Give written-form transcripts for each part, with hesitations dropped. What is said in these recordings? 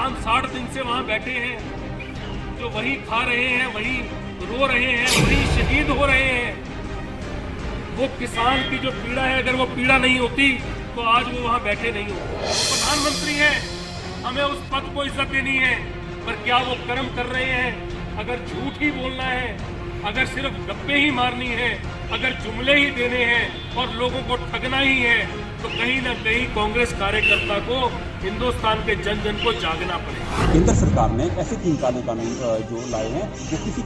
किसान 60 दिन से वहां बैठे हैं, जो वही खा रहे हैं, वही रो रहे हैं, वही शहीद हो रहे हैं, वो किसान की जो पीड़ा है, अगर वो पीड़ा नहीं होती तो आज वो वहां बैठे नहीं होते। वो प्रधानमंत्री हैं, हमें उस पद को इज्जत देनी है, पर क्या वो कर्म कर रहे हैं? अगर झूठ ही बोलना है, अगर सिर्फ गप्पे ही मारनी है, अगर जुमले ही देने हैं और लोगों को ठगना ही है, तो कहीं ना कहीं कांग्रेस कार्यकर्ता को, हिंदुस्तान के जन जन को जागना पड़ेगा। केंद्र सरकार ने ऐसे 3 काले कानून जो लाए हैं, वो किसी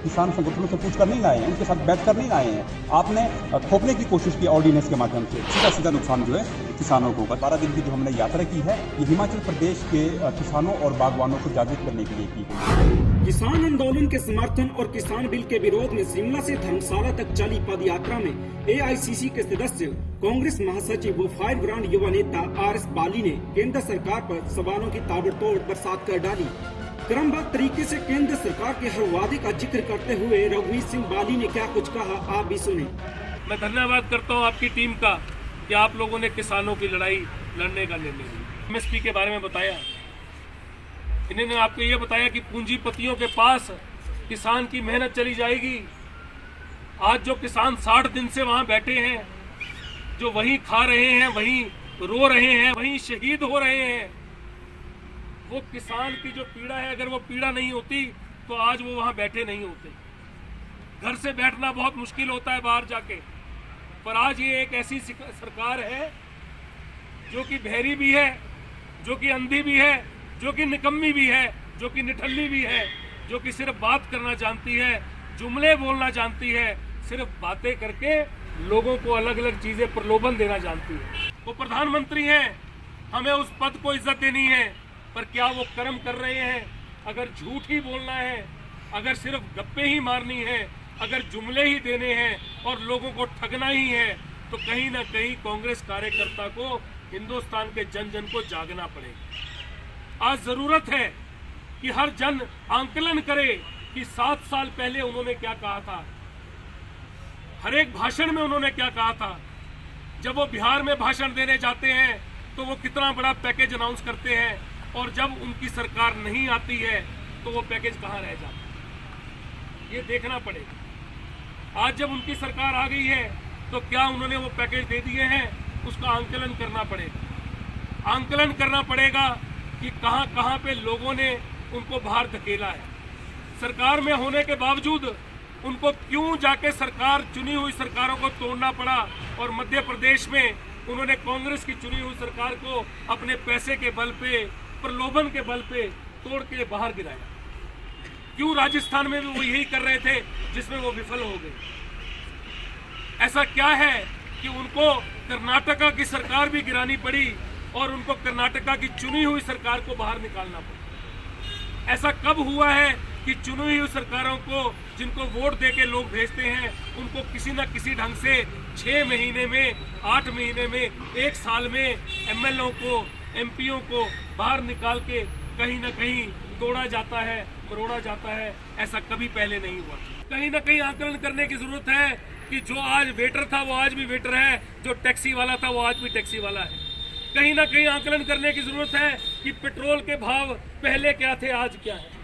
किसान संगठनों से पूछकर नहीं लाए हैं, उनके साथ बैठकर नहीं लाए हैं। आपने थोपने की कोशिश की ऑर्डिनेंस के माध्यम से, सीधा नुकसान जो है किसानों को। 12 दिन की जो हमने यात्रा की है, ये हिमाचल प्रदेश के किसानों और बागवानों को जागरूक करने के लिए की गई। किसान आंदोलन के समर्थन और किसान बिल के विरोध में शिमला से धर्मशाला तक चली पद यात्रा में AICC के सदस्य, कांग्रेस महासचिव व फायर ब्रांड युवा नेता RS बाली ने केंद्र सरकार पर सवालों की ताबड़तोड़ बरसात कर डाली। क्रमबद्ध तरीके से केंद्र सरकार के हर वादे का जिक्र करते हुए रघुवीर सिंह बाली ने क्या कुछ कहा, आप भी सुने। मैं धन्यवाद करता हूँ आपकी टीम का कि आप लोगों ने किसानों की लड़ाई लड़ने का निर्णय लिया। MSP के बारे में बताया, इन्होंने आपको ये बताया कि पूंजीपतियों के पास किसान की मेहनत चली जाएगी। आज जो किसान 60 दिन से वहां बैठे हैं, जो वही खा रहे हैं, वही रो रहे हैं, वही शहीद हो रहे हैं, वो किसान की जो पीड़ा है, अगर वो पीड़ा नहीं होती तो आज वो वहां बैठे नहीं होते। घर से बैठना बहुत मुश्किल होता है बाहर जाके, पर आज ये एक ऐसी सरकार है जो कि बहरी भी है, जो कि अंधी भी है, जो कि निकम्मी भी है, जो कि निठल्ली भी है, जो कि सिर्फ बात करना जानती है, जुमले बोलना जानती है, सिर्फ बातें करके लोगों को अलग अलग चीजें प्रलोभन देना जानती है। वो प्रधानमंत्री हैं, हमें उस पद को इज्जत देनी है, पर क्या वो कर्म कर रहे हैं? अगर झूठ ही बोलना है, अगर सिर्फ गप्पे ही मारनी है, अगर जुमले ही देने हैं और लोगों को ठगना ही है, तो कहीं ना कहीं कांग्रेस कार्यकर्ता को, हिंदुस्तान के जन जन को जागना पड़ेगा। आज जरूरत है कि हर जन आंकलन करे कि 7 साल पहले उन्होंने क्या कहा था, हर एक भाषण में उन्होंने क्या कहा था। जब वो बिहार में भाषण देने जाते हैं तो वो कितना बड़ा पैकेज अनाउंस करते हैं, और जब उनकी सरकार नहीं आती है तो वो पैकेज कहां रह जाता है, ये देखना पड़ेगा। आज जब उनकी सरकार आ गई है तो क्या उन्होंने वो पैकेज दे दिए हैं, उसका आंकलन करना पड़ेगा। आंकलन करना पड़ेगा कि कहां कहां पे लोगों ने उनको बाहर धकेला है। सरकार में होने के बावजूद उनको क्यों जाके सरकार, चुनी हुई सरकारों को तोड़ना पड़ा, और मध्य प्रदेश में उन्होंने कांग्रेस की चुनी हुई सरकार को अपने पैसे के बल पे, प्रलोभन के बल पे तोड़ के बाहर गिराया। क्यों राजस्थान में भी वो यही कर रहे थे जिसमें वो विफल हो गए? ऐसा क्या है कि उनको कर्नाटका की सरकार भी गिरानी पड़ी और उनको कर्नाटका की चुनी हुई सरकार को बाहर निकालना पड़ा? ऐसा कब हुआ है कि चुनी हुई सरकारों को, जिनको वोट देके लोग भेजते हैं, उनको किसी न किसी ढंग से 6 महीने में, 8 महीने में, 1 साल में MLO को, MPओ को बाहर निकाल के कहीं ना कहीं तोड़ा जाता है, मरोड़ा जाता है? ऐसा कभी पहले नहीं हुआ। कहीं ना कहीं आकलन करने की जरूरत है कि जो आज वेटर था वो आज भी वेटर है, जो टैक्सी वाला था वो आज भी टैक्सी वाला है। कहीं ना कहीं आकलन करने की जरूरत है कि पेट्रोल के भाव पहले क्या थे, आज क्या है।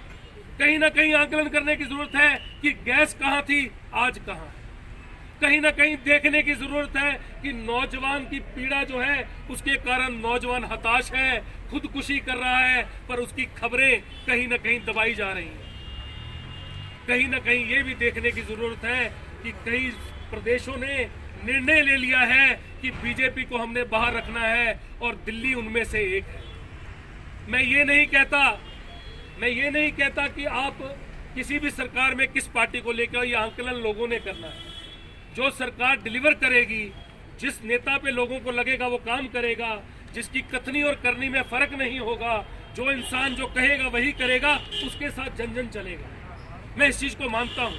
कहीं ना कहीं आकलन करने की जरूरत है कि गैस कहां थी, आज कहां है। कहीं ना कहीं देखने की जरूरत है कि नौजवान की पीड़ा जो है, उसके कारण नौजवान हताश है, खुदकुशी कर रहा है, पर उसकी खबरें कहीं ना कहीं दबाई जा रही हैं। कहीं ना कहीं ये भी देखने की जरूरत है कि कई प्रदेशों ने निर्णय ले लिया है कि बीजेपी को हमने बाहर रखना है, और दिल्ली उनमें से एक है। मैं ये नहीं कहता कि आप किसी भी सरकार में किस पार्टी को लेकर, ये आंकलन लोगों ने करना है। जो सरकार डिलीवर करेगी, जिस नेता पे लोगों को लगेगा वो काम करेगा, जिसकी कथनी और करनी में फर्क नहीं होगा, जो इंसान जो कहेगा वही करेगा, उसके साथ जन जन चलेगा। मैं इस चीज को मानता हूं,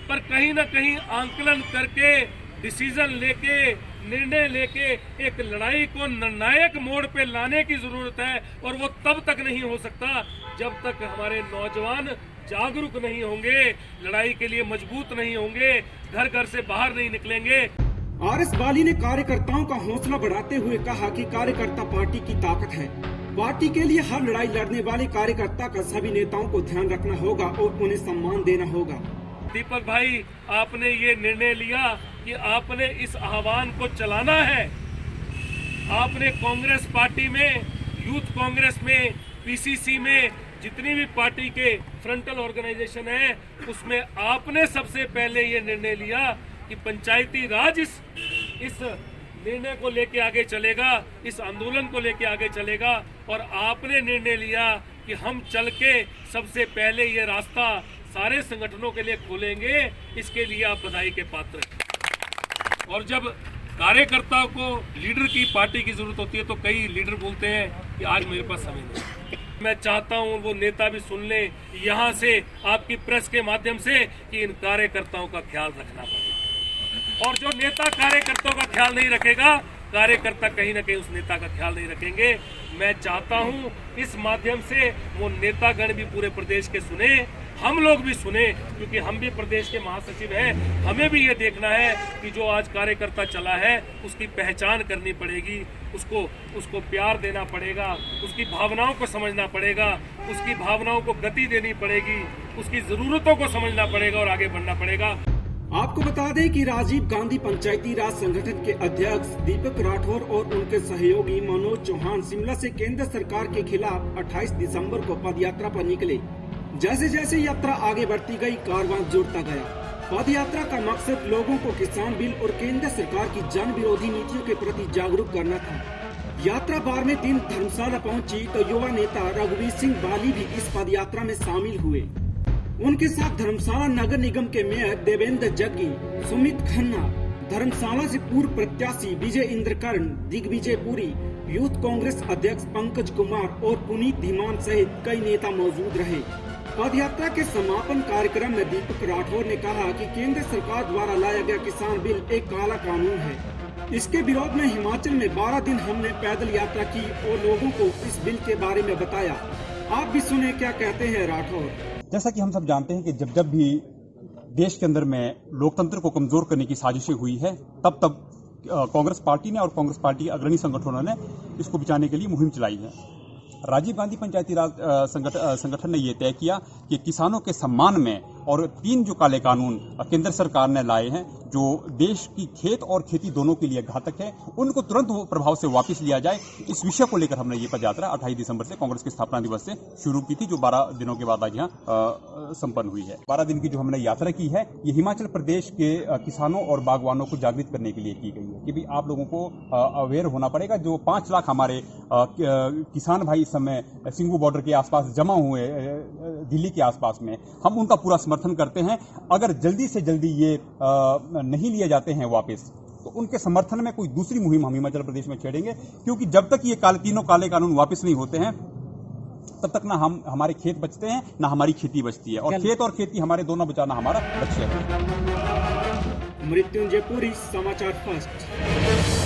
पर कहीं ना कहीं आंकलन करके, डिसीजन लेके, निर्णय लेके एक लड़ाई को निर्णायक मोड़ पे लाने की जरूरत है, और वो तब तक नहीं हो सकता जब तक हमारे नौजवान जागरूक नहीं होंगे, लड़ाई के लिए मजबूत नहीं होंगे, घर घर से बाहर नहीं निकलेंगे। RS बाली ने कार्यकर्ताओं का हौसला बढ़ाते हुए कहा कि कार्यकर्ता पार्टी की ताकत है। पार्टी के लिए हर लड़ाई लड़ने वाले कार्यकर्ता का सभी नेताओं को ध्यान रखना होगा और उन्हें सम्मान देना होगा। दीपक भाई, आपने ये निर्णय लिया कि आपने इस आह्वान को चलाना है। आपने कांग्रेस पार्टी में, यूथ कांग्रेस में, पीसीसी में जितनी भी पार्टी के फ्रंटल ऑर्गेनाइजेशन है, उसमें आपने सबसे पहले ये निर्णय लिया कि पंचायती राज इस निर्णय को लेके आगे चलेगा, इस आंदोलन को लेके आगे चलेगा। और आपने निर्णय लिया कि हम चल के सबसे पहले ये रास्ता सारे संगठनों के लिए खोलेंगे। इसके लिए आप बधाई के पात्र हैं। और जब कार्यकर्ताओं को लीडर की, पार्टी की जरूरत होती है तो कई लीडर बोलते हैं कि आज मेरे पास समय नहीं। मैं चाहता हूं वो नेता भी सुन ले यहाँ से, आपकी प्रेस के माध्यम से, कि इन कार्यकर्ताओं का ख्याल रखना पड़ेगा। और जो नेता कार्यकर्ताओं का ख्याल नहीं रखेगा, कार्यकर्ता कहीं ना कहीं उस नेता का ख्याल नहीं रखेंगे। मैं चाहता हूं इस माध्यम से वो नेतागण भी पूरे प्रदेश के सुने, हम लोग भी सुने, क्योंकि हम भी प्रदेश के महासचिव हैं। हमें भी ये देखना है कि जो आज कार्यकर्ता चला है उसकी पहचान करनी पड़ेगी, उसको प्यार देना पड़ेगा, उसकी भावनाओं को समझना पड़ेगा, उसकी भावनाओं को गति देनी पड़ेगी, उसकी जरूरतों को समझना पड़ेगा और आगे बढ़ना पड़ेगा। आपको बता दें कि राजीव गांधी पंचायती राज संगठन के अध्यक्ष दीपक राठौर और उनके सहयोगी मनोज चौहान शिमला से केंद्र सरकार के खिलाफ 28 दिसंबर को पदयात्रा पर निकले। जैसे जैसे यात्रा आगे बढ़ती गई, कारवां जुड़ता गया। पदयात्रा का मकसद लोगों को किसान बिल और केंद्र सरकार की जन विरोधी नीतियों के प्रति जागरूक करना था। यात्रा 12वें दिन धर्मशाला पहुंची तो युवा नेता रघुवीर सिंह बाली भी इस पदयात्रा में शामिल हुए। उनके साथ धर्मशाला नगर निगम के मेयर देवेंद्र जग्गी, सुमित खन्ना, धर्मशाला से पूर्व प्रत्याशी विजय इंद्रकर्ण, दिग्विजय पुरी, यूथ कांग्रेस अध्यक्ष पंकज कुमार और पुनीत धीमान सहित कई नेता मौजूद रहे। पदयात्रा के समापन कार्यक्रम में दीपक राठौर ने कहा कि केंद्र सरकार द्वारा लाया गया किसान बिल एक काला कानून है। इसके विरोध में हिमाचल में 12 दिन हमने पैदल यात्रा की और लोगों को इस बिल के बारे में बताया। आप भी सुने क्या कहते हैं राठौर। जैसा कि हम सब जानते हैं कि जब भी देश के अंदर में लोकतंत्र को कमजोर करने की साजिशें हुई है, तब कांग्रेस पार्टी ने और कांग्रेस पार्टी के अग्रणी संगठनों ने इसको बचाने के लिए मुहिम चलाई है। राजीव गांधी पंचायती राज संगठन ने यह तय किया कि किसानों के सम्मान में और 3 जो काले कानून केंद्र सरकार ने लाए हैं, जो देश की खेत और खेती दोनों के लिए घातक है, उनको तुरंत प्रभाव से वापस लिया जाए। इस विषय को लेकर हमने ये पदयात्रा 28 दिसंबर से कांग्रेस के स्थापना दिवस से शुरू की थी, जो 12 दिनों के बाद आज यहाँ संपन्न हुई है। 12 दिन की जो हमने यात्रा की है, ये हिमाचल प्रदेश के किसानों और बागवानों को जागृत करने के लिए की गई है कि भाई आप लोगों को अवेयर होना पड़ेगा। जो 5 लाख हमारे किसान भाई इस समय सिंघू बॉर्डर के आसपास जमा हुए, दिल्ली के आसपास में, हम उनका पूरा समर्थन करते हैं। अगर जल्दी से जल्दी ये नहीं लिए जाते हैं वापस, तो उनके समर्थन में कोई दूसरी मुहिम हम हिमाचल प्रदेश में छेड़ेंगे, क्योंकि जब तक ये तीनों काले कानून वापस नहीं होते हैं, तब तक ना हमारे खेत बचते हैं, ना हमारी खेती बचती है। और खेत और खेती हमारे दोनों बचाना हमारा लक्ष्य है। मृत्युंजय पुरी, समाचार फर्स्ट।